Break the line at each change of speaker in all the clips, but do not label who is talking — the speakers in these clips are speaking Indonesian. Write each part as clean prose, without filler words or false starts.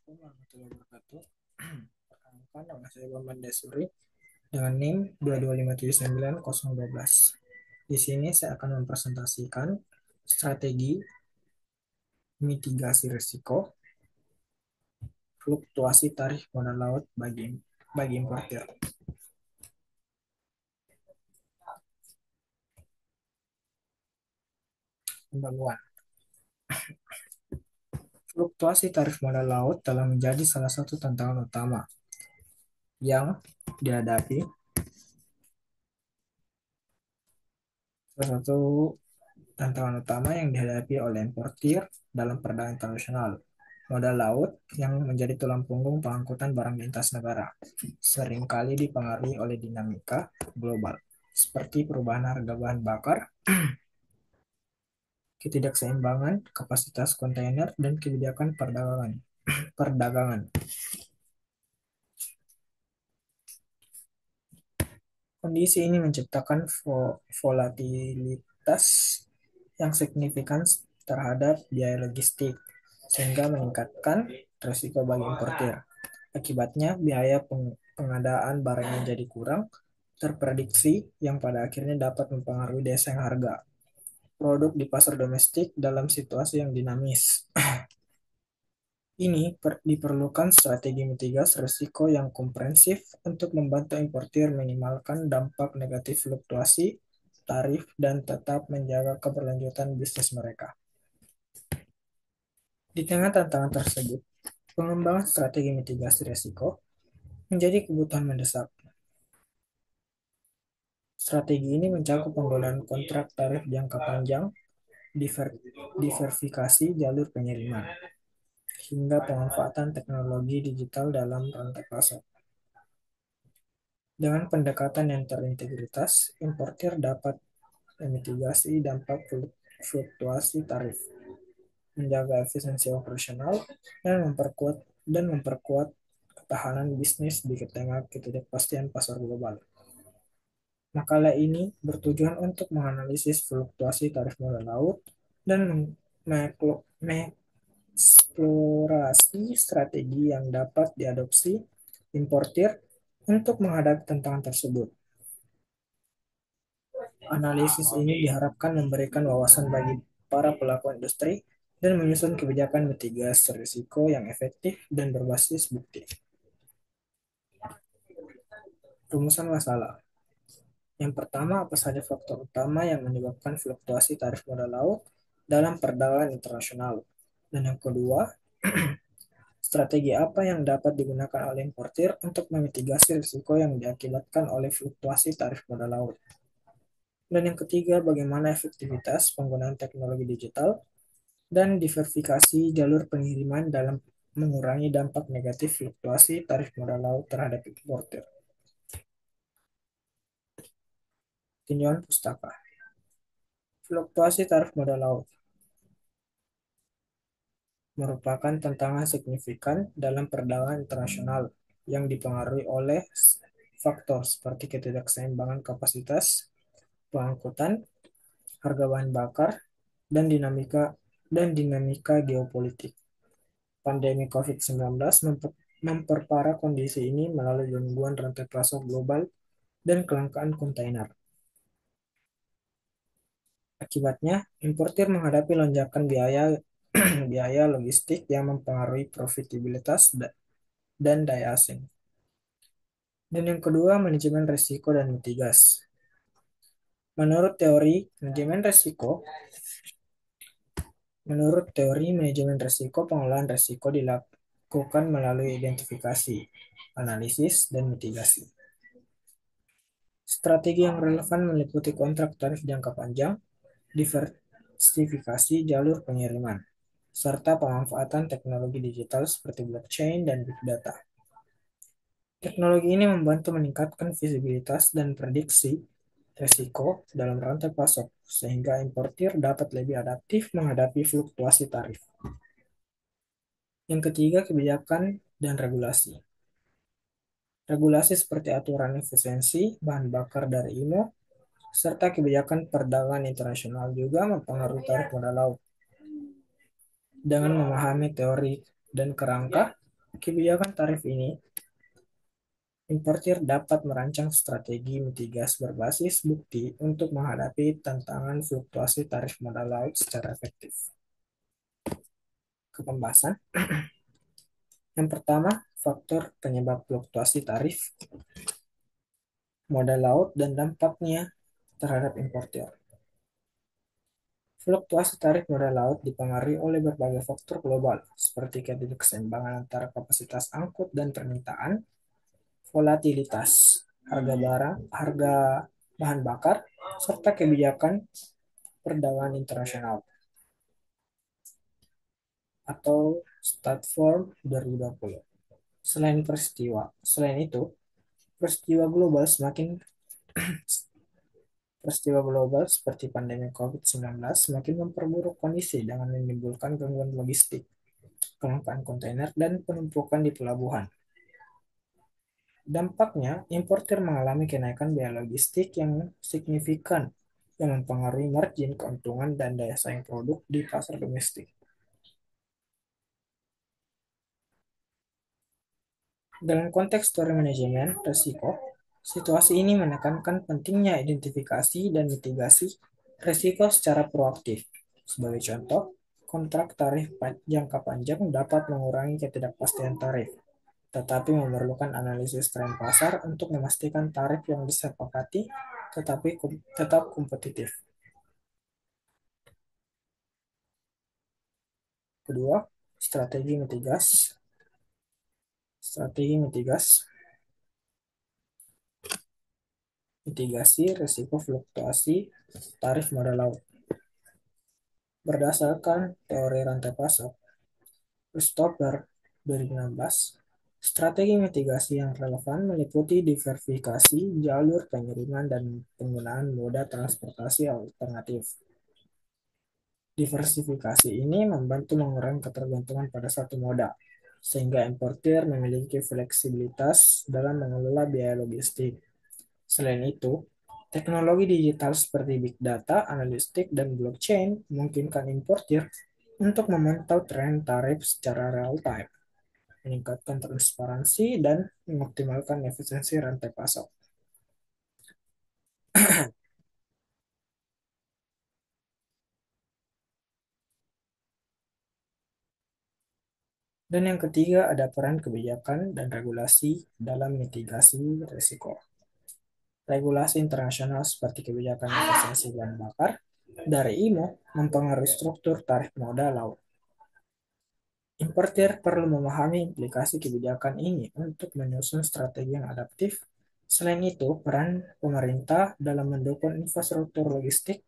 Warahmatullahi wabarakatuh. Perkenalkan, nama saya Bambang Desuri dengan NIM 225790012. Di sini saya akan mempresentasikan strategi mitigasi risiko fluktuasi tarif modal laut bagi importir. Pembagian. Fluktuasi tarif modal laut telah menjadi salah satu tantangan utama yang dihadapi salah satu tantangan utama yang dihadapi oleh importir dalam perdagangan internasional. Modal laut yang menjadi tulang punggung pengangkutan barang lintas negara seringkali dipengaruhi oleh dinamika global, seperti perubahan harga bahan bakar, ketidakseimbangan kapasitas kontainer, dan kebijakan perdagangan. perdagangan. Kondisi ini menciptakan volatilitas yang signifikan terhadap biaya logistik, sehingga meningkatkan risiko bagi importir. Akibatnya, biaya pengadaan barangnya jadi kurang terprediksi yang pada akhirnya dapat mempengaruhi desain harga produk di pasar domestik dalam situasi yang dinamis. Ini diperlukan strategi mitigasi risiko yang komprehensif untuk membantu importir minimalkan dampak negatif fluktuasi tarif dan tetap menjaga keberlanjutan bisnis mereka. Di tengah tantangan tersebut, pengembangan strategi mitigasi risiko menjadi kebutuhan mendesak. Strategi ini mencakup penggunaan kontrak tarif jangka panjang, diversifikasi jalur pengiriman, hingga pemanfaatan teknologi digital dalam rantai pasok. Dengan pendekatan yang terintegritas, importir dapat memitigasi dampak fluktuasi tarif, menjaga efisiensi operasional, dan memperkuat ketahanan bisnis di tengah ketidakpastian pasar global. Makalah ini bertujuan untuk menganalisis fluktuasi tarif modal laut dan mengeksplorasi strategi yang dapat diadopsi importir untuk menghadapi tantangan tersebut. Analisis ini diharapkan memberikan wawasan bagi para pelaku industri dan menyusun kebijakan mitigasi risiko yang efektif dan berbasis bukti. Rumusan masalah. Yang pertama, apa saja faktor utama yang menyebabkan fluktuasi tarif modal laut dalam perdagangan internasional? Dan yang kedua, strategi apa yang dapat digunakan oleh importir untuk memitigasi risiko yang diakibatkan oleh fluktuasi tarif modal laut? Dan yang ketiga, bagaimana efektivitas penggunaan teknologi digital dan diversifikasi jalur pengiriman dalam mengurangi dampak negatif fluktuasi tarif modal laut terhadap importir. Tinjauan pustaka. Fluktuasi tarif modal laut merupakan tantangan signifikan dalam perdagangan internasional yang dipengaruhi oleh faktor seperti ketidakseimbangan kapasitas pengangkutan, harga bahan bakar, dan dinamika geopolitik. Pandemi COVID-19 memperparah kondisi ini melalui gangguan rantai pasok global dan kelangkaan kontainer. Akibatnya, importir menghadapi lonjakan biaya biaya logistik yang mempengaruhi profitabilitas dan daya asing. Dan yang kedua, manajemen risiko dan mitigasi. Menurut teori manajemen risiko, pengelolaan risiko dilakukan melalui identifikasi, analisis, dan mitigasi. Strategi yang relevan meliputi kontrak tarif jangka panjang, diversifikasi jalur pengiriman, serta pemanfaatan teknologi digital seperti blockchain dan big data. Teknologi ini membantu meningkatkan visibilitas dan prediksi risiko dalam rantai pasok, sehingga importir dapat lebih adaptif menghadapi fluktuasi tarif. Yang ketiga, kebijakan dan regulasi. Regulasi seperti aturan efisiensi bahan bakar dari IMO, serta kebijakan perdagangan internasional juga mempengaruhi tarif modal laut. Dengan memahami teori dan kerangka, kebijakan tarif ini, importir dapat merancang strategi mitigasi berbasis bukti untuk menghadapi tantangan fluktuasi tarif modal laut secara efektif. Ke pembahasan. Yang pertama, faktor penyebab fluktuasi tarif modal laut dan dampaknya terhadap importir. Fluktuasi tarif modal laut dipengaruhi oleh berbagai faktor global, seperti ketidakseimbangan antara kapasitas angkut dan permintaan, volatilitas harga bahan bakar, serta kebijakan perdagangan internasional atau Statform 2020. Selain itu, peristiwa global semakin peristiwa global seperti pandemi COVID-19 semakin memperburuk kondisi dengan menimbulkan gangguan logistik, kelangkaan kontainer, dan penumpukan di pelabuhan. Dampaknya, importir mengalami kenaikan biaya logistik yang signifikan yang mempengaruhi margin keuntungan dan daya saing produk di pasar domestik. Dalam konteks story manajemen risiko, situasi ini menekankan pentingnya identifikasi dan mitigasi risiko secara proaktif. Sebagai contoh, kontrak tarif jangka panjang dapat mengurangi ketidakpastian tarif, tetapi memerlukan analisis tren pasar untuk memastikan tarif yang disepakati tetap kompetitif. Kedua, strategi mitigasi risiko fluktuasi tarif modal laut. Berdasarkan teori rantai pasok Christopher 2016, strategi mitigasi yang relevan meliputi diversifikasi jalur pengiriman dan penggunaan moda transportasi alternatif. Diversifikasi ini membantu mengurangi ketergantungan pada satu moda, sehingga importir memiliki fleksibilitas dalam mengelola biaya logistik. Selain itu, teknologi digital seperti big data, analistik, dan blockchain memungkinkan importir untuk memantau tren tarif secara real time, meningkatkan transparansi, dan mengoptimalkan efisiensi rantai pasok. Dan yang ketiga ada peran kebijakan dan regulasi dalam mitigasi risiko. Regulasi internasional seperti kebijakan efisiensi bahan bakar dari IMO mempengaruhi struktur tarif modal laut. Importir perlu memahami implikasi kebijakan ini untuk menyusun strategi yang adaptif. Selain itu, peran pemerintah dalam mendukung infrastruktur logistik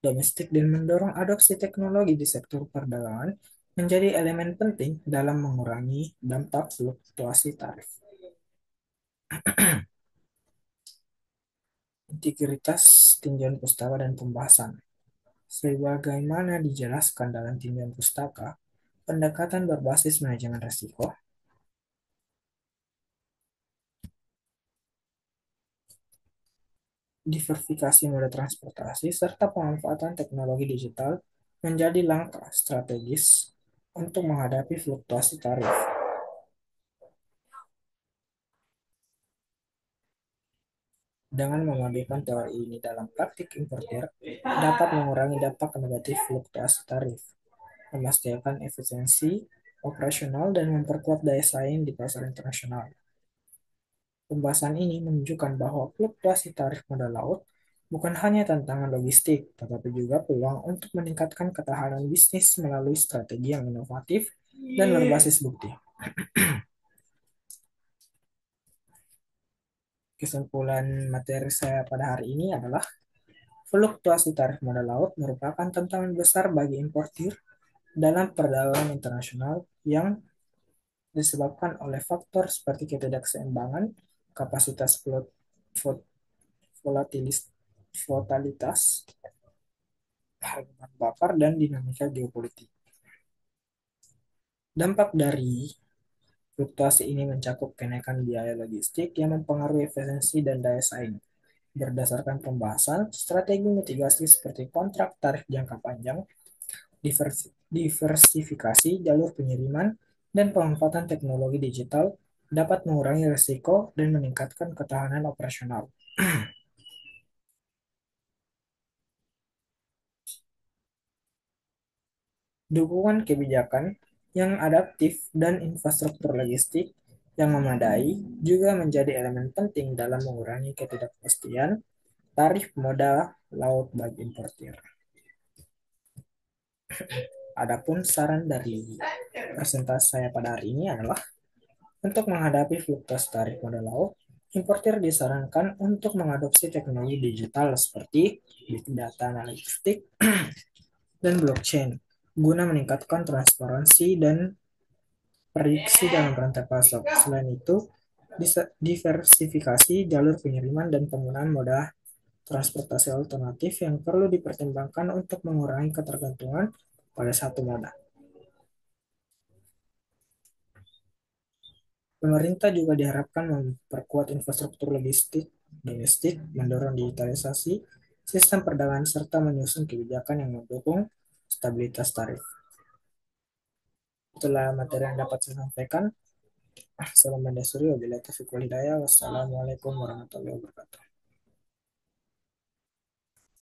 domestik dan mendorong adopsi teknologi di sektor perdagangan menjadi elemen penting dalam mengurangi dampak fluktuasi tarif. Integritas tinjauan pustaka dan pembahasan. Sebagaimana dijelaskan dalam tinjauan pustaka, pendekatan berbasis manajemen risiko, diversifikasi moda transportasi, serta pemanfaatan teknologi digital menjadi langkah strategis untuk menghadapi fluktuasi tarif. Dengan memadukan teori ini dalam praktik, importir dapat mengurangi dampak negatif fluktuasi tarif, memastikan efisiensi operasional, dan memperkuat daya saing di pasar internasional. Pembahasan ini menunjukkan bahwa fluktuasi tarif modal laut bukan hanya tantangan logistik, tetapi juga peluang untuk meningkatkan ketahanan bisnis melalui strategi yang inovatif dan berbasis bukti. Kesimpulan materi saya pada hari ini adalah fluktuasi tarif modal laut merupakan tantangan besar bagi importir dalam perdagangan internasional yang disebabkan oleh faktor seperti ketidakseimbangan, kapasitas volatilitas, harga bahan bakar, dan dinamika geopolitik. Dampak dari fluktuasi ini mencakup kenaikan biaya logistik yang mempengaruhi efisiensi dan daya saing. Berdasarkan pembahasan, strategi mitigasi seperti kontrak tarif jangka panjang, diversifikasi jalur pengiriman, dan pemanfaatan teknologi digital dapat mengurangi risiko dan meningkatkan ketahanan operasional. Dukungan kebijakan yang adaptif dan infrastruktur logistik yang memadai juga menjadi elemen penting dalam mengurangi ketidakpastian tarif modal laut bagi importir. Adapun saran dari presentasi saya pada hari ini adalah untuk menghadapi fluktuasi tarif modal laut, importir disarankan untuk mengadopsi teknologi digital seperti big data analitik dan blockchain guna meningkatkan transparansi dan prediksi dalam rantai pasok. Selain itu, diversifikasi jalur pengiriman dan penggunaan moda transportasi alternatif yang perlu dipertimbangkan untuk mengurangi ketergantungan pada satu moda. Pemerintah juga diharapkan memperkuat infrastruktur logistik domestik, mendorong digitalisasi sistem perdagangan, serta menyusun kebijakan yang mendukung stabilitas tarif. Itulah materi yang dapat saya sampaikan. Salam Mandasuri, wabillahi taufiq wal hidayah. Wassalamualaikum warahmatullahi wabarakatuh.